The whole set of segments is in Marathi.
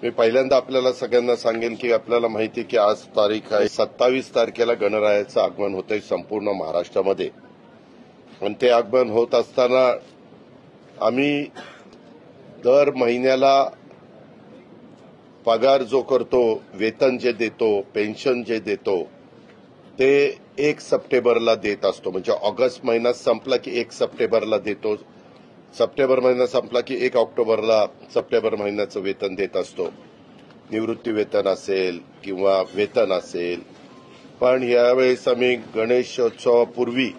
मी पहिल्यांदा आपल्याला सगळ्यांना सांगेन की आपल्याला माहिती आहे की आज तारीख आहे 27 तारखेला गणरायाचं आगमन होतंय संपूर्ण महाराष्ट्रामध्ये. आणि ते आगमन होत असताना आम्ही दर महिन्याला पगार जो करतो, वेतन जे देतो, पेन्शन जे देतो ते 1 सप्टेंबरला देत असतो. म्हणजे ऑगस्ट महिना संपला की 1 सप्टेंबरला देतो. सप्टेंबर महिना संपला की 1 ऑक्टोबरला सप्टेंबर महिन्याचं वेतन देत असतो. निवृत्ती वेतन असेल किंवा वेतन असेल. पण यावेळेस आम्ही गणेशोत्सवापूर्वी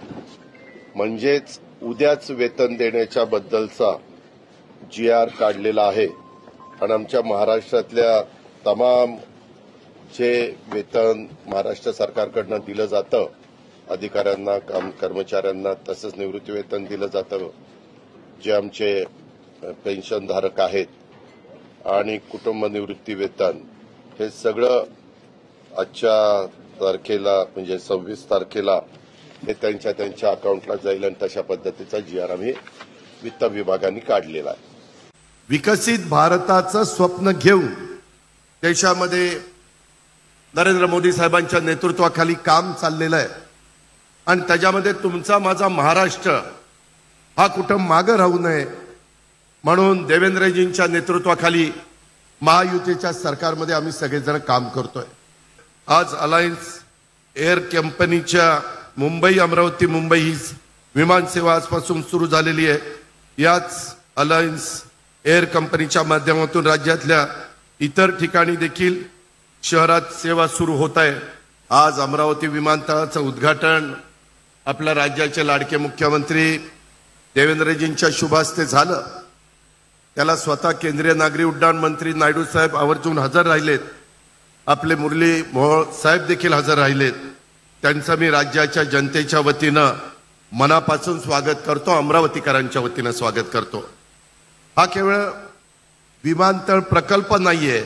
म्हणजेच उद्याच वेतन देण्याच्या बद्दलचा GR काढलेला आहे. आणि आमच्या महाराष्ट्रातल्या तमाम जे वेतन महाराष्ट्र सरकारकडनं दिलं जातं, अधिकाऱ्यांना, कर्मचाऱ्यांना, तसंच निवृत्ती वेतन दिलं जातं, जे आमचे पेन्शनधारक आहेत आणि कुटुंब निवृत्ती वेतन, हे सगळं आजच्या तारखेला म्हणजे 26 तारखेला हे त्यांच्या अकाउंटला जाईल आणि तशा पद्धतीचा GR आम्ही वित्त विभागाने काढलेला आहे. विकसित भारताचं स्वप्न घेऊन देशामध्ये नरेंद्र मोदी साहेबांच्या नेतृत्वाखाली काम चाललेलं आहे. आणि त्याच्यामध्ये तुमचा माझा महाराष्ट्र हा कुठं मागं राहू नये म्हणून देवेंद्रजींच्या नेतृत्वाखाली महायुतीच्या सरकारमध्ये आम्ही सगळेजण काम करतोय. आज अलायन्स एअर कंपनीच्या मुंबई अमरावती मुंबई ही विमान सेवा आजपासून सुरू झालेली आहे. याच अलायन्स एअर कंपनीच्या माध्यमातून राज्यातल्या इतर ठिकाणी देखील शहरात सेवा सुरू होत आहे. आज अमरावती विमानतळाचं उद्घाटन आपल्या राज्याचे लाडके मुख्यमंत्री देवेंद्रजींच्या शुभास्ते झालं. त्याला स्वतः केंद्रीय नागरी उड्डाण मंत्री नायडू साहेब आवर्जून हजर राहिलेत. आपले मुरली मोहोळ साहेब देखील हजर राहिलेत. त्यांचं मी राज्याच्या जनतेच्या वतीनं मनापासून स्वागत करतो, अमरावतीकरांच्या वतीनं स्वागत करतो. हा केवळ विमानतळ प्रकल्प नाहीये,